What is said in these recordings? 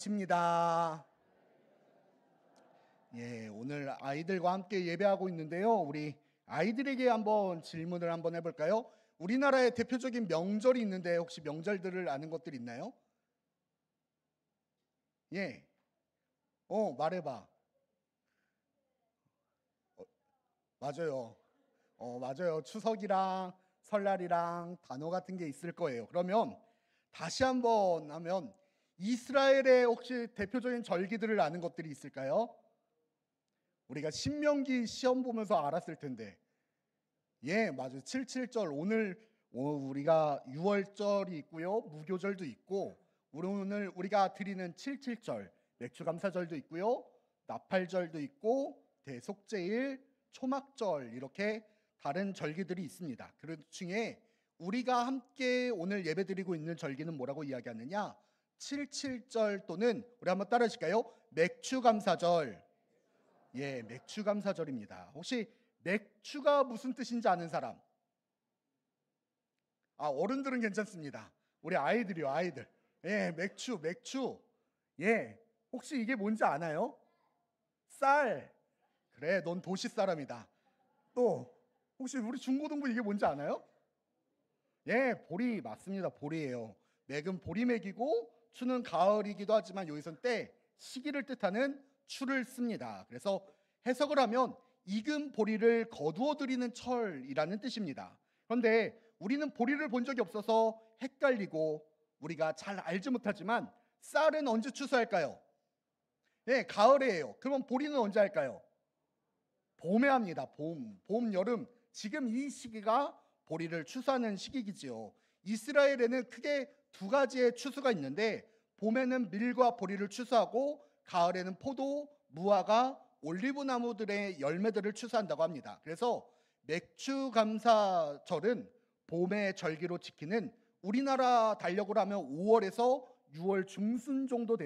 마칩니다. 예, 오늘 아이들과 함께 예배하고 있는데요. 우리 아이들에게 질문을 해볼까요? 우리나라의 대표적인 명절이 있는데 혹시 명절들을 아는 것들 있나요? 예, 말해봐. 맞아요. 맞아요. 추석이랑 설날이랑 단오 같은 게 있을 거예요. 그러면 다시 한번 하면 이스라엘의 혹시 대표적인 절기들을 아는 것들이 있을까요? 우리가 신명기 시험 보면서 알았을 텐데. 예, 맞아요. 77절. 오늘 우리가 6월절이 있고요. 무교절도 있고, 오늘 우리가 드리는 77절, 맥주감사절도 있고요. 나팔절도 있고, 대속제일, 초막절 이렇게 다른 절기들이 있습니다. 그 중에 우리가 함께 오늘 예배드리고 있는 절기는 뭐라고 이야기하느냐? 77절 또는 우리 한번 따라하실까요? 맥주감사절. 예, 맥주감사절입니다. 혹시 맥주가 무슨 뜻인지 아는 사람? 어른들은 괜찮습니다. 우리 아이들이요, 아이들. 예, 맥주. 예, 혹시 이게 뭔지 아나요? 쌀. 그래, 넌 도시 사람이다. 또 혹시 우리 중고등부 이게 뭔지 아나요? 예, 보리 맞습니다. 보리예요. 맥은 보리맥이고 추는 가을이기도 하지만 여기선 때, 시기를 뜻하는 추를 씁니다. 그래서 해석을 하면 익은 보리를 거두어 드리는 철이라는 뜻입니다. 그런데 우리는 보리를 본 적이 없어서 헷갈리고 우리가 잘 알지 못하지만 쌀은 언제 추수할까요? 네, 가을에예요. 그럼 보리는 언제 할까요? 봄에 합니다. 봄, 여름. 지금 이 시기가 보리를 추수하는 시기이지요. 이스라엘에는 크게 두 가지의 추수가 있는데 봄에는 밀과 보리를 추수하고 가을에는 포도, 무화과, 올리브 나무들의 열매들을 추수한다고 합니다. 그래서 맥주감사절은 봄의 절기로 지키는, 우리나라 달력으로 하면 5월에서 6월 중순 정도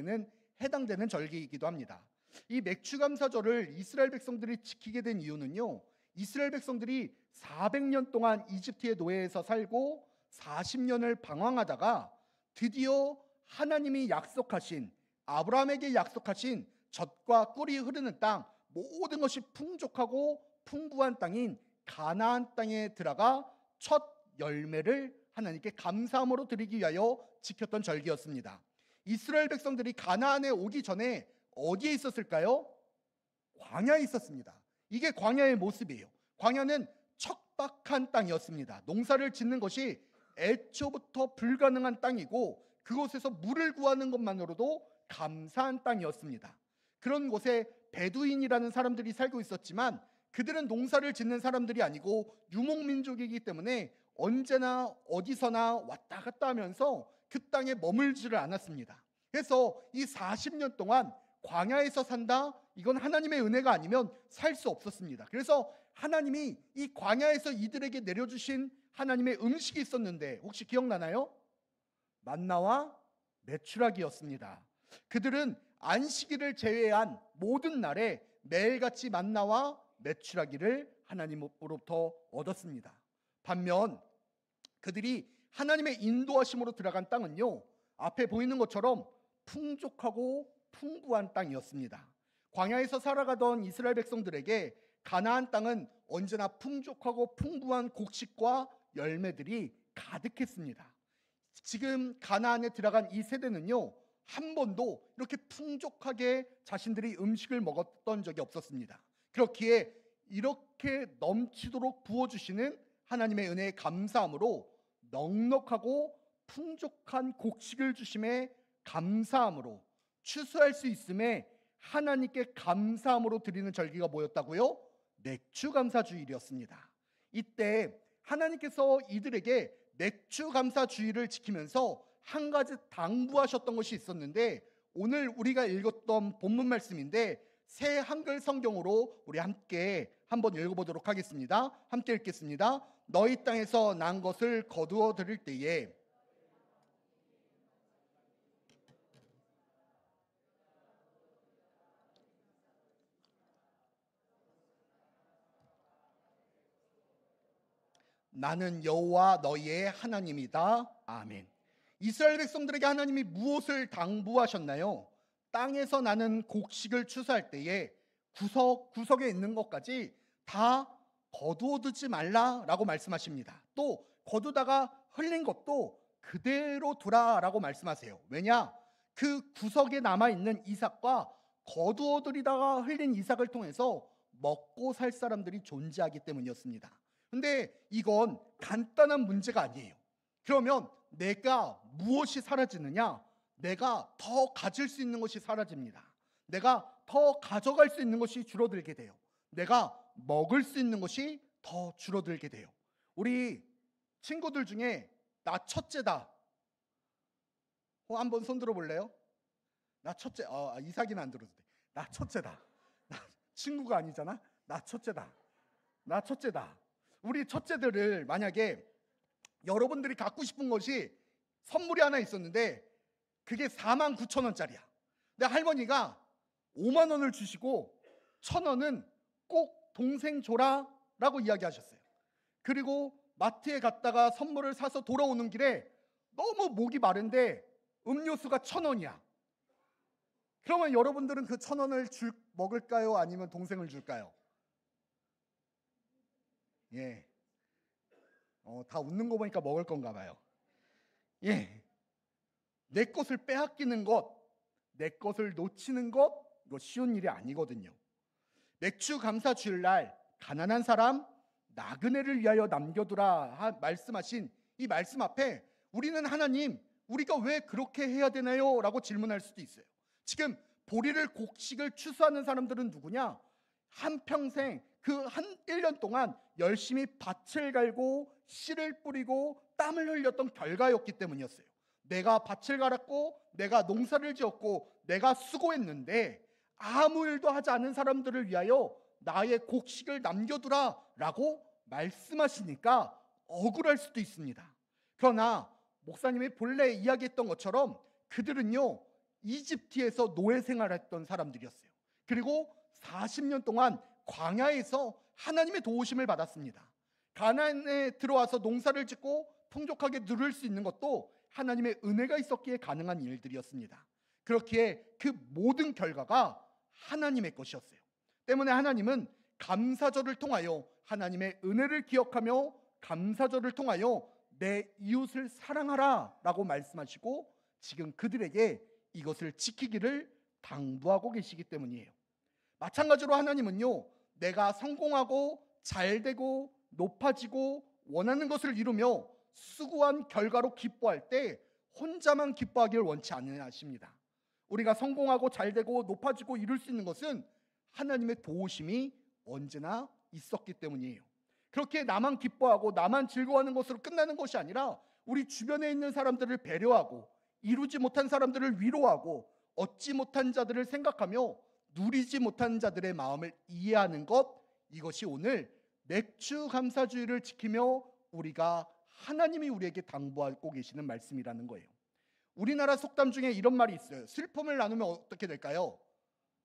해당되는 절기이기도 합니다. 이 맥주감사절을 이스라엘 백성들이 지키게 된 이유는요, 이스라엘 백성들이 400년 동안 이집트의 노예에서 살고 40년을 방황하다가 드디어 하나님이 아브라함에게 약속하신 젖과 꿀이 흐르는 땅, 모든 것이 풍족하고 풍부한 땅인 가나안 땅에 들어가 첫 열매를 하나님께 감사함으로 드리기 위하여 지켰던 절기였습니다. 이스라엘 백성들이 가나안에 오기 전에 어디에 있었을까요? 광야에 있었습니다. 이게 광야의 모습이에요. 광야는 척박한 땅이었습니다. 농사를 짓는 것이 애초부터 불가능한 땅이고 그곳에서 물을 구하는 것만으로도 감사한 땅이었습니다. 그런 곳에 베두인이라는 사람들이 살고 있었지만 그들은 농사를 짓는 사람들이 아니고 유목민족이기 때문에 언제나 어디서나 왔다 갔다 하면서 그 땅에 머물지를 않았습니다. 그래서 이 40년 동안 광야에서 산다? 이건 하나님의 은혜가 아니면 살 수 없었습니다. 그래서 하나님이 이 광야에서 이들에게 내려주신 하나님의 음식이 있었는데 혹시 기억나나요? 만나와 메추라기였습니다. 그들은 안식일을 제외한 모든 날에 매일같이 만나와 메추라기를 하나님으로부터 얻었습니다. 반면 그들이 하나님의 인도하심으로 들어간 땅은요, 앞에 보이는 것처럼 풍족하고 풍부한 땅이었습니다. 광야에서 살아가던 이스라엘 백성들에게 가나안 땅은 언제나 풍족하고 풍부한 곡식과 열매들이 가득했습니다. 지금 가나안에 들어간 이 세대는요, 한 번도 이렇게 풍족하게 자신들이 음식을 먹었던 적이 없었습니다. 그렇기에 이렇게 넘치도록 부어주시는 하나님의 은혜에 감사함으로 넉넉하고 풍족한 곡식을 주심에 감사함으로 추수할 수 있음에 하나님께 감사함으로 드리는 절기가 뭐였다고요? 맥주감사주일이었습니다. 이때 하나님께서 이들에게 맥주감사주일을 지키면서 한 가지 당부하셨던 것이 있었는데, 오늘 우리가 읽었던 본문 말씀인데 새 한글 성경으로 우리 함께 한번 읽어보도록 하겠습니다. 함께 읽겠습니다. 너희 땅에서 난 것을 거두어 드릴 때에 나는 여호와 너희의 하나님이다. 아멘. 이스라엘 백성들에게 하나님이 무엇을 당부하셨나요? 땅에서 나는 곡식을 추수할 때에 구석구석에 있는 것까지 다 거두어두지 말라라고 말씀하십니다. 또 거두다가 흘린 것도 그대로 두라라고 말씀하세요. 왜냐? 그 구석에 남아있는 이삭과 거두어들이다가 흘린 이삭을 통해서 먹고 살 사람들이 존재하기 때문이었습니다. 근데 이건 간단한 문제가 아니에요. 그러면 내가 무엇이 사라지느냐? 내가 더 가질 수 있는 것이 사라집니다. 내가 더 가져갈 수 있는 것이 줄어들게 돼요. 내가 먹을 수 있는 것이 더 줄어들게 돼요. 우리 친구들 중에 나 첫째다. 한번 손 들어볼래요? 나 첫째. 이삭이는 안 들어도 돼. 나 첫째다. 나 친구가 아니잖아. 나 첫째다. 나 첫째다. 우리 첫째들을 만약에 여러분들이 갖고 싶은 것이 선물이 하나 있었는데 그게 49,000원짜리야. 근데 할머니가 5만 원을 주시고 1,000원은 꼭 동생 줘라 라고 이야기하셨어요. 그리고 마트에 갔다가 선물을 사서 돌아오는 길에 너무 목이 마른데 음료수가 1,000원이야. 그러면 여러분들은 그 1,000원을 먹을까요? 아니면 동생을 줄까요? 예. 다 웃는 거 보니까 먹을 건가 봐요. 예. 내 것을 빼앗기는 것, 내 것을 놓치는 것, 이거 쉬운 일이 아니거든요. 맥주 감사 주일날 가난한 사람 나그네를 위하여 남겨두라 말씀하신 이 말씀 앞에 우리는 하나님, 우리가 왜 그렇게 해야 되나요? 라고 질문할 수도 있어요. 지금 보리를 곡식을 추수하는 사람들은 누구냐? 한평생 그 1년 동안 열심히 밭을 갈고 씨를 뿌리고 땀을 흘렸던 결과였기 때문이었어요. 내가 밭을 갈았고 내가 농사를 지었고 내가 수고했는데 아무 일도 하지 않은 사람들을 위하여 나의 곡식을 남겨두라 라고 말씀하시니까 억울할 수도 있습니다. 그러나 목사님이 본래 이야기했던 것처럼 그들은요 이집트에서 노예 생활했던 사람들이었어요. 그리고 40년 동안 광야에서 하나님의 도우심을 받았습니다. 가나안에 들어와서 농사를 짓고 풍족하게 누릴 수 있는 것도 하나님의 은혜가 있었기에 가능한 일들이었습니다. 그렇기에 그 모든 결과가 하나님의 것이었어요. 때문에 하나님은 감사절을 통하여 하나님의 은혜를 기억하며 감사절을 통하여 내 이웃을 사랑하라 라고 말씀하시고 지금 그들에게 이것을 지키기를 당부하고 계시기 때문이에요. 마찬가지로 하나님은요 내가 성공하고 잘되고 높아지고 원하는 것을 이루며 수고한 결과로 기뻐할 때 혼자만 기뻐하기를 원치 않으십니다. 우리가 성공하고 잘되고 높아지고 이룰 수 있는 것은 하나님의 도우심이 언제나 있었기 때문이에요. 그렇게 나만 기뻐하고 나만 즐거워하는 것으로 끝나는 것이 아니라 우리 주변에 있는 사람들을 배려하고 이루지 못한 사람들을 위로하고 얻지 못한 자들을 생각하며 누리지 못한 자들의 마음을 이해하는 것, 이것이 오늘 맥주 감사주의를 지키며 우리가 하나님이 우리에게 당부하고 계시는 말씀이라는 거예요. 우리나라 속담 중에 이런 말이 있어요. 슬픔을 나누면 어떻게 될까요?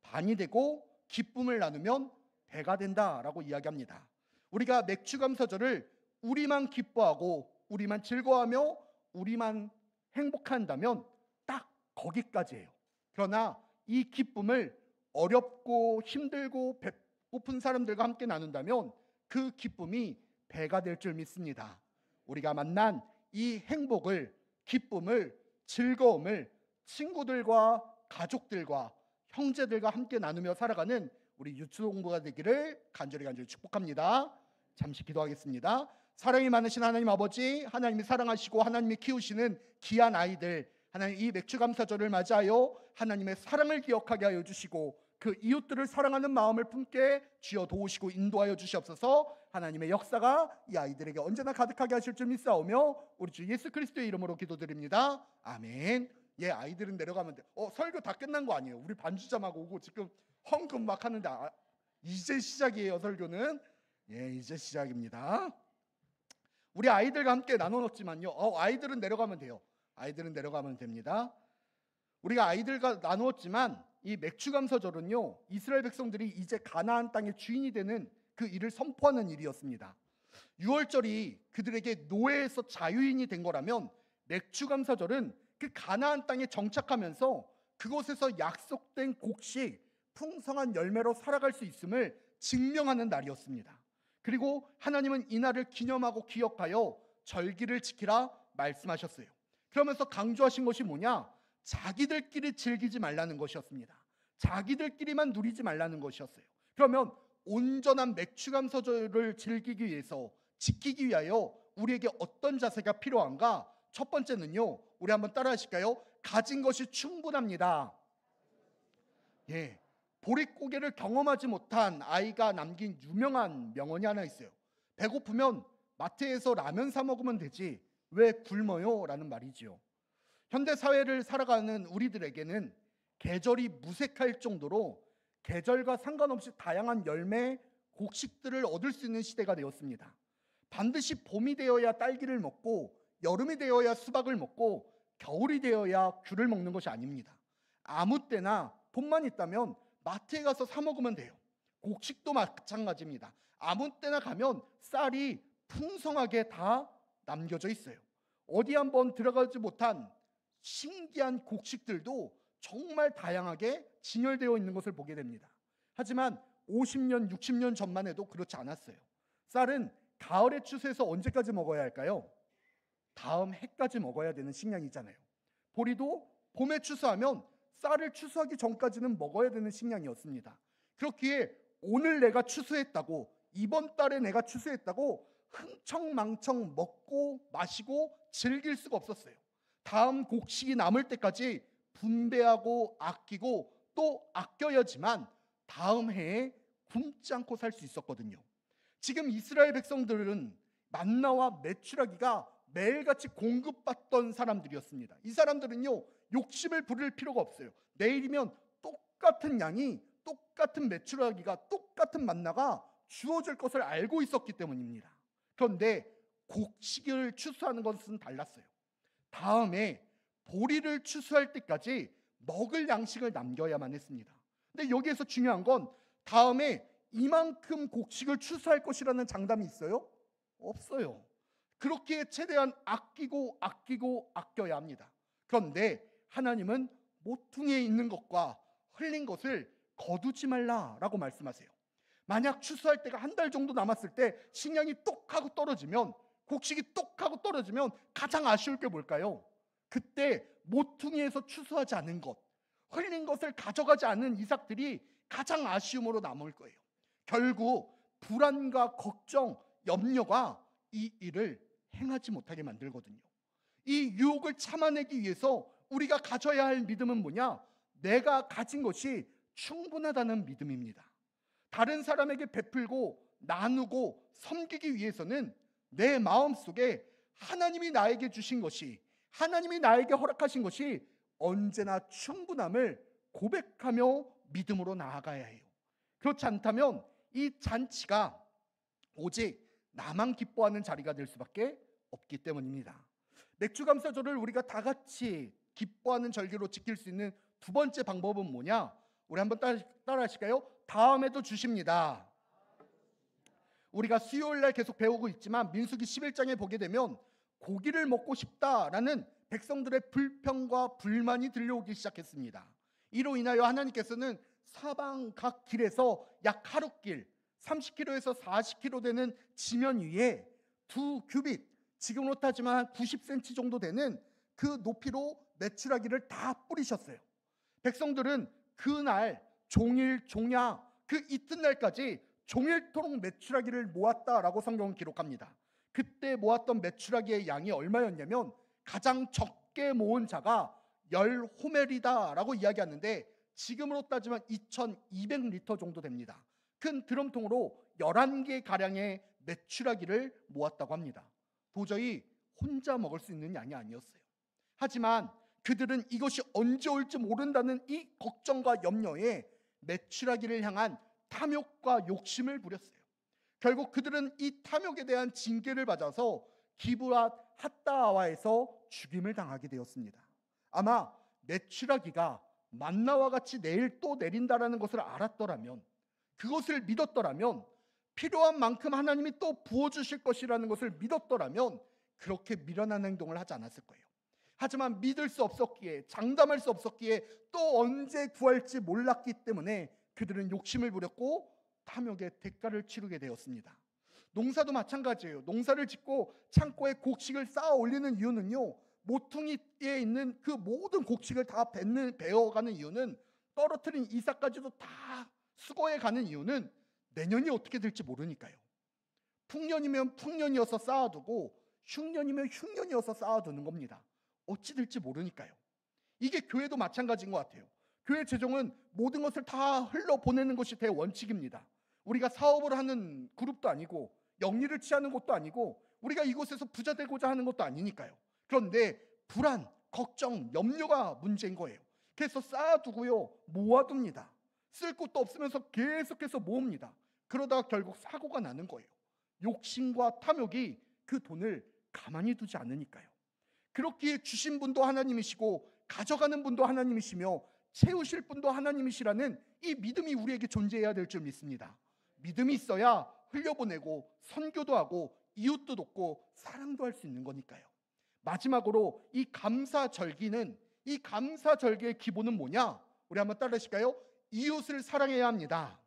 반이 되고 기쁨을 나누면 배가 된다라고 이야기합니다. 우리가 맥주 감사절을 우리만 기뻐하고 우리만 즐거워하며 우리만 행복한다면 딱 거기까지예요. 그러나 이 기쁨을 어렵고 힘들고 배고픈 사람들과 함께 나눈다면 그 기쁨이 배가 될 줄 믿습니다. 우리가 만난 이 행복을, 기쁨을, 즐거움을 친구들과 가족들과 형제들과 함께 나누며 살아가는 우리 유초동부가 되기를 간절히 축복합니다. 잠시 기도하겠습니다. 사랑이 많으신 하나님 아버지, 하나님이 사랑하시고 하나님이 키우시는 귀한 아이들, 하나님 이 맥주감사절을 맞이하여 하나님의 사랑을 기억하게 하여 주시고 그 이웃들을 사랑하는 마음을 품게 주여 도우시고 인도하여 주시옵소서. 하나님의 역사가 이 아이들에게 언제나 가득하게 하실 줄 믿사오며 우리 주 예수 그리스도의 이름으로 기도드립니다. 아멘. 예, 아이들은 내려가면 돼. 설교 다 끝난 거 아니에요. 우리 반주자막 오고 지금 헝금 막 하는데 이제 시작이에요. 설교는 이제 시작입니다. 우리 아이들과 함께 나눠놓지만요. 아이들은 내려가면 돼요. 아이들은 내려가면 됩니다. 우리가 아이들과 나누었지만 이 맥주감사절은요 이스라엘 백성들이 이제 가나안 땅의 주인이 되는 그 일을 선포하는 일이었습니다. 유월절이 그들에게 노예에서 자유인이 된 거라면 맥주감사절은 그 가나안 땅에 정착하면서 그곳에서 약속된 곡식, 풍성한 열매로 살아갈 수 있음을 증명하는 날이었습니다. 그리고 하나님은 이 날을 기념하고 기억하여 절기를 지키라 말씀하셨어요. 그러면서 강조하신 것이 뭐냐? 자기들끼리 즐기지 말라는 것이었습니다. 자기들끼리만 누리지 말라는 것이었어요. 그러면 온전한 맥추감사절을 즐기기 위해서, 지키기 위하여 우리에게 어떤 자세가 필요한가? 첫 번째는요, 우리 한번 따라 하실까요? 가진 것이 충분합니다. 예, 보릿고개를 경험하지 못한 아이가 남긴 유명한 명언이 하나 있어요. 배고프면 마트에서 라면 사 먹으면 되지 왜 굶어요? 라는 말이지요. 현대 사회를 살아가는 우리들에게는 계절이 무색할 정도로 계절과 상관없이 다양한 열매, 곡식들을 얻을 수 있는 시대가 되었습니다. 반드시 봄이 되어야 딸기를 먹고, 여름이 되어야 수박을 먹고, 겨울이 되어야 귤을 먹는 것이 아닙니다. 아무 때나 돈만 있다면 마트에 가서 사 먹으면 돼요. 곡식도 마찬가지입니다. 아무 때나 가면 쌀이 풍성하게 다 남겨져 있어요. 어디 한번 들어가지 못한 신기한 곡식들도 정말 다양하게 진열되어 있는 것을 보게 됩니다. 하지만 50년, 60년 전만 해도 그렇지 않았어요. 쌀은 가을에 추수해서 언제까지 먹어야 할까요? 다음 해까지 먹어야 되는 식량이잖아요. 보리도 봄에 추수하면 쌀을 추수하기 전까지는 먹어야 되는 식량이었습니다. 그렇기에 오늘 내가 추수했다고, 이번 달에 내가 추수했다고 흥청망청 먹고 마시고 즐길 수가 없었어요. 다음 곡식이 남을 때까지 분배하고 아끼고 또 아껴야지만 다음 해에 굶지 않고 살 수 있었거든요. 지금 이스라엘 백성들은 만나와 메추라기가 매일같이 공급받던 사람들이었습니다. 이 사람들은요, 욕심을 부릴 필요가 없어요. 내일이면 똑같은 양이, 똑같은 메추라기가, 똑같은 만나가 주어질 것을 알고 있었기 때문입니다. 그런데 곡식을 추수하는 것은 달랐어요. 다음에 보리를 추수할 때까지 먹을 양식을 남겨야만 했습니다. 근데 여기에서 중요한 건 다음에 이만큼 곡식을 추수할 것이라는 장담이 있어요? 없어요. 그렇게 최대한 아끼고 아껴야 합니다. 그런데 하나님은 모퉁이에 있는 것과 흘린 것을 거두지 말라라고 말씀하세요. 만약 추수할 때가 한 달 정도 남았을 때 식량이 똑 하고 떨어지면, 곡식이 똑 하고 떨어지면 가장 아쉬울 게 뭘까요? 그때 모퉁이에서 추수하지 않은 것, 흘린 것을 가져가지 않은 이삭들이 가장 아쉬움으로 남을 거예요. 결국 불안과 걱정, 염려가 이 일을 행하지 못하게 만들거든요. 이 유혹을 참아내기 위해서 우리가 가져야 할 믿음은 뭐냐? 내가 가진 것이 충분하다는 믿음입니다. 다른 사람에게 베풀고 나누고 섬기기 위해서는 내 마음속에 하나님이 나에게 주신 것이, 하나님이 나에게 허락하신 것이 언제나 충분함을 고백하며 믿음으로 나아가야 해요. 그렇지 않다면 이 잔치가 오직 나만 기뻐하는 자리가 될 수밖에 없기 때문입니다. 맥주감사절을 우리가 다 같이 기뻐하는 절기로 지킬 수 있는 두 번째 방법은 뭐냐? 우리 한번 따라 하실까요? 다음에도 주십니다. 우리가 수요일 날 계속 배우고 있지만 민수기 11장에 보게 되면 고기를 먹고 싶다라는 백성들의 불평과 불만이 들려오기 시작했습니다. 이로 인하여 하나님께서는 사방 각 길에서 약 하루길 30km에서 40km 되는 지면 위에 2규빗, 지금으로 따지면 90cm 정도 되는 그 높이로 메추라기를 다 뿌리셨어요. 백성들은 그날 종일 종야 그 이튿날까지 종일토록 메추라기를 모았다라고 성경은 기록합니다. 그때 모았던 메추라기의 양이 얼마였냐면 가장 적게 모은 자가 10호멜이다라고 이야기하는데 지금으로 따지면 2200리터 정도 됩니다. 큰 드럼통으로 11개 가량의 메추라기를 모았다고 합니다. 도저히 혼자 먹을 수 있는 양이 아니었어요. 하지만 그들은 이것이 언제 올지 모른다는 이 걱정과 염려에 메추라기를 향한 탐욕과 욕심을 부렸어요. 결국 그들은 이 탐욕에 대한 징계를 받아서 기브앗 핫다와에서 죽임을 당하게 되었습니다. 아마 메추라기가 만나와 같이 내일 또 내린다라는 것을 알았더라면, 그것을 믿었더라면, 필요한 만큼 하나님이 또 부어주실 것이라는 것을 믿었더라면 그렇게 미련한 행동을 하지 않았을 거예요. 하지만 믿을 수 없었기에, 장담할 수 없었기에, 또 언제 구할지 몰랐기 때문에 그들은 욕심을 부렸고 탐욕의 대가를 치르게 되었습니다. 농사도 마찬가지예요. 농사를 짓고 창고에 곡식을 쌓아 올리는 이유는요, 모퉁이에 있는 그 모든 곡식을 다 베어가는 이유는, 떨어뜨린 이삭까지도 다 수거해 가는 이유는 내년이 어떻게 될지 모르니까요. 풍년이면 풍년이어서 쌓아두고 흉년이면 흉년이어서 쌓아두는 겁니다. 어찌 될지 모르니까요. 이게 교회도 마찬가지인 것 같아요. 교회 재정은 모든 것을 다 흘러보내는 것이 대원칙입니다. 우리가 사업을 하는 그룹도 아니고 영리를 취하는 것도 아니고 우리가 이곳에서 부자 되고자 하는 것도 아니니까요. 그런데 불안, 걱정, 염려가 문제인 거예요. 그래서 쌓아두고요, 모아둡니다. 쓸 곳도 없으면서 계속해서 모읍니다. 그러다가 결국 사고가 나는 거예요. 욕심과 탐욕이 그 돈을 가만히 두지 않으니까요. 그렇기에 주신 분도 하나님이시고 가져가는 분도 하나님이시며 채우실 분도 하나님이시라는 이 믿음이 우리에게 존재해야 될 줄 믿습니다. 믿음이 있어야 흘려보내고 선교도 하고 이웃도 돕고 사랑도 할 수 있는 거니까요. 마지막으로 이 감사절기의 기본은 뭐냐? 우리 한번 따라하실까요? 이웃을 사랑해야 합니다.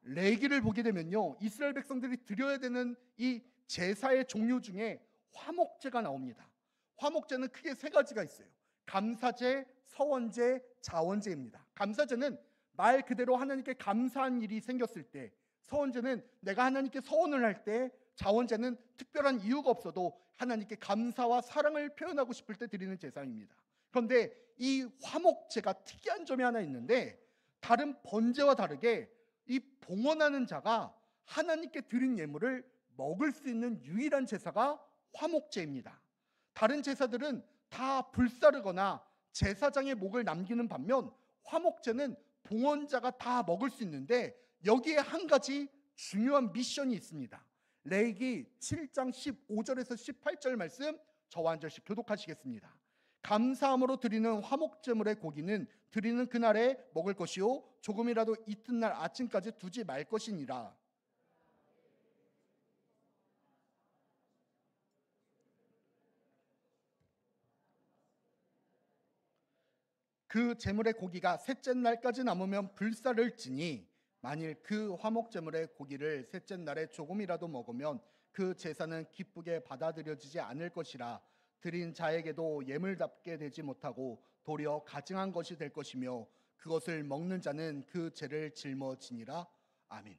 레위기를 보게 되면요, 이스라엘 백성들이 드려야 되는 이 제사의 종류 중에 화목제가 나옵니다. 화목제는 크게 세 가지가 있어요. 감사제, 서원제, 자원제입니다. 감사제는 말 그대로 하나님께 감사한 일이 생겼을 때, 서원제는 내가 하나님께 서원을 할 때, 자원제는 특별한 이유가 없어도 하나님께 감사와 사랑을 표현하고 싶을 때 드리는 제사입니다. 그런데 이 화목제가 특이한 점이 하나 있는데, 다른 번제와 다르게 이 봉헌하는 자가 하나님께 드린 예물을 먹을 수 있는 유일한 제사가 화목제입니다. 다른 제사들은 다 불사르거나 제사장의 목을 남기는 반면 화목제는 봉헌자가 다 먹을 수 있는데, 여기에 한 가지 중요한 미션이 있습니다. 레위기 7장 15절에서 18절 말씀 저와 한 절씩 교독하시겠습니다. 감사함으로 드리는 화목제물의 고기는 드리는 그날에 먹을 것이요 조금이라도 이튿날 아침까지 두지 말 것이니라. 그 제물의 고기가 셋째 날까지 남으면 불사를 지니, 만일 그 화목제물의 고기를 셋째 날에 조금이라도 먹으면 그 제사는 기쁘게 받아들여지지 않을 것이라. 드린 자에게도 예물답게 되지 못하고 도리어 가증한 것이 될 것이며 그것을 먹는 자는 그 죄를 짊어지니라. 아멘.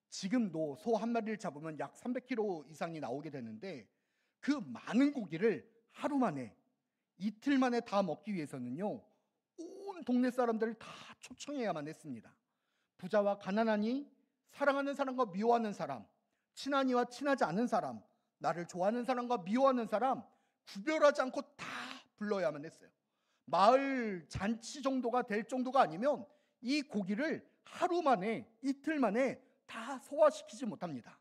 지금도 소 한 마리를 잡으면 약 300kg 이상이 나오게 되는데, 그 많은 고기를 하루 만에, 이틀 만에 다 먹기 위해서는요, 온 동네 사람들을 다 초청해야만 했습니다. 부자와 가난하니, 사랑하는 사람과 미워하는 사람, 친하니와 친하지 않은 사람, 나를 좋아하는 사람과 미워하는 사람 구별하지 않고 다 불러야만 했어요. 마을 잔치 정도가 될 정도가 아니면 이 고기를 하루 만에, 이틀 만에 다 소화시키지 못합니다.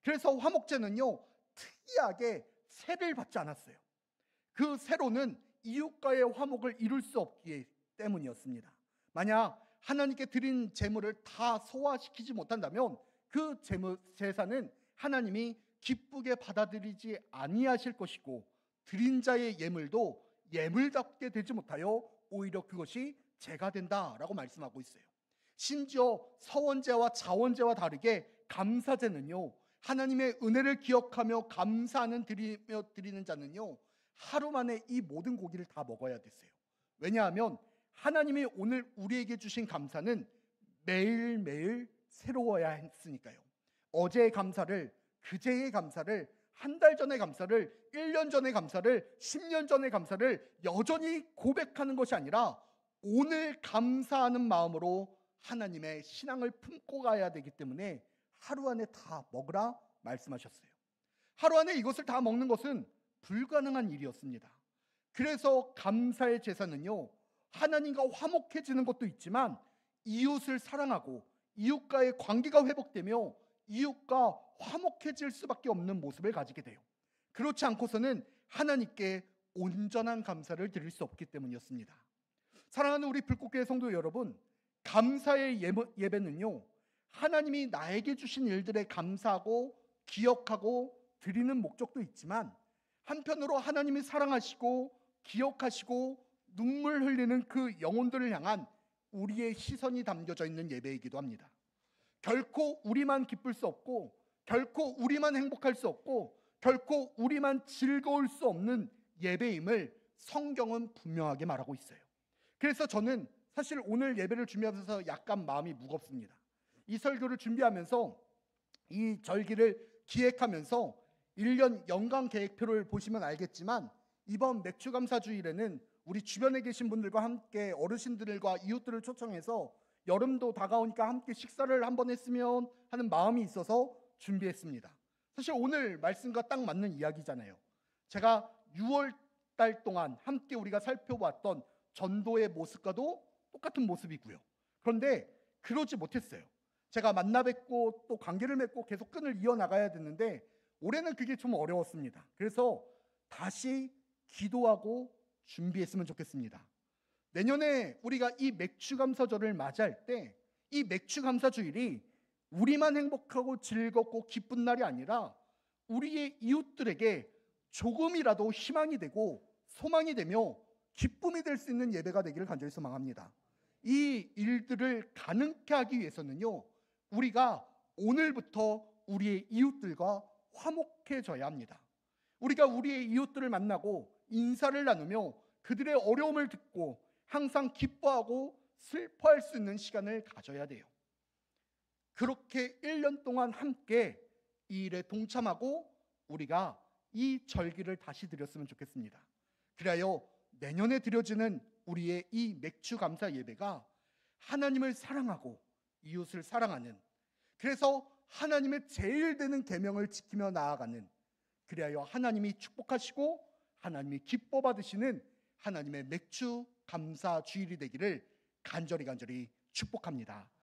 그래서 화목제는요, 특이하게 세를 받지 않았어요. 그 세로는 이웃과의 화목을 이룰 수 없기 때문이었습니다. 만약 하나님께 드린 제물을 다 소화시키지 못한다면 그 제사는 하나님이 기쁘게 받아들이지 아니하실 것이고, 드린 자의 예물도 예물답게 되지 못하여 오히려 그것이 죄가 된다라고 말씀하고 있어요. 심지어 서원제와 자원제와 다르게 감사제는요, 하나님의 은혜를 기억하며 감사하는 드리는 자는요, 하루 만에 이 모든 고기를 다 먹어야 됐어요. 왜냐하면 하나님이 오늘 우리에게 주신 감사는 매일매일 새로워야 했으니까요. 어제의 감사를, 그제의 감사를, 한 달 전의 감사를, 1년 전의 감사를, 10년 전의 감사를 여전히 고백하는 것이 아니라 오늘 감사하는 마음으로 하나님의 신앙을 품고 가야 되기 때문에 하루 안에 다 먹으라 말씀하셨어요. 하루 안에 이것을 다 먹는 것은 불가능한 일이었습니다. 그래서 감사의 제사는요, 하나님과 화목해지는 것도 있지만 이웃을 사랑하고 이웃과의 관계가 회복되며 이웃과 화목해질 수밖에 없는 모습을 가지게 돼요. 그렇지 않고서는 하나님께 온전한 감사를 드릴 수 없기 때문이었습니다. 사랑하는 우리 불꽃교회 성도 여러분, 감사의 예배는요, 하나님이 나에게 주신 일들에 감사하고 기억하고 드리는 목적도 있지만 한편으로 하나님이 사랑하시고 기억하시고 눈물 흘리는 그 영혼들을 향한 우리의 시선이 담겨져 있는 예배이기도 합니다. 결코 우리만 기쁠 수 없고, 결코 우리만 행복할 수 없고, 결코 우리만 즐거울 수 없는 예배임을 성경은 분명하게 말하고 있어요. 그래서 저는 사실 오늘 예배를 준비하면서 약간 마음이 무겁습니다. 이 설교를 준비하면서, 이 절기를 기획하면서 1년 연간 계획표를 보시면 알겠지만, 이번 맥주감사주일에는 우리 주변에 계신 분들과 함께 어르신들과 이웃들을 초청해서 여름도 다가오니까 함께 식사를 한번 했으면 하는 마음이 있어서 준비했습니다. 사실 오늘 말씀과 딱 맞는 이야기잖아요. 제가 6월 달 동안 함께 우리가 살펴봤던 전도의 모습과도 똑같은 모습이고요. 그런데 그러지 못했어요. 제가 만나 뵙고 또 관계를 맺고 계속 끈을 이어나가야 됐는데 올해는 그게 좀 어려웠습니다. 그래서 다시 기도하고 준비했으면 좋겠습니다. 내년에 우리가 이 맥주감사절을 맞이할 때 이 맥주감사주일이 우리만 행복하고 즐겁고 기쁜 날이 아니라 우리의 이웃들에게 조금이라도 희망이 되고 소망이 되며 기쁨이 될 수 있는 예배가 되기를 간절히 소망합니다. 이 일들을 가능케 하기 위해서는요, 우리가 오늘부터 우리의 이웃들과 화목해져야 합니다. 우리가 우리의 이웃들을 만나고 인사를 나누며 그들의 어려움을 듣고 항상 기뻐하고 슬퍼할 수 있는 시간을 가져야 돼요. 그렇게 1년 동안 함께 이 일에 동참하고 우리가 이 절기를 다시 드렸으면 좋겠습니다. 그리하여 내년에 드려지는 우리의 이 맥주 감사 예배가 하나님을 사랑하고 이웃을 사랑하는, 그래서 하나님의 제일 되는 계명을 지키며 나아가는, 그리하여 하나님이 축복하시고 하나님이 기뻐 받으시는 하나님의 맥주 감사 주일이 되기를 간절히 축복합니다.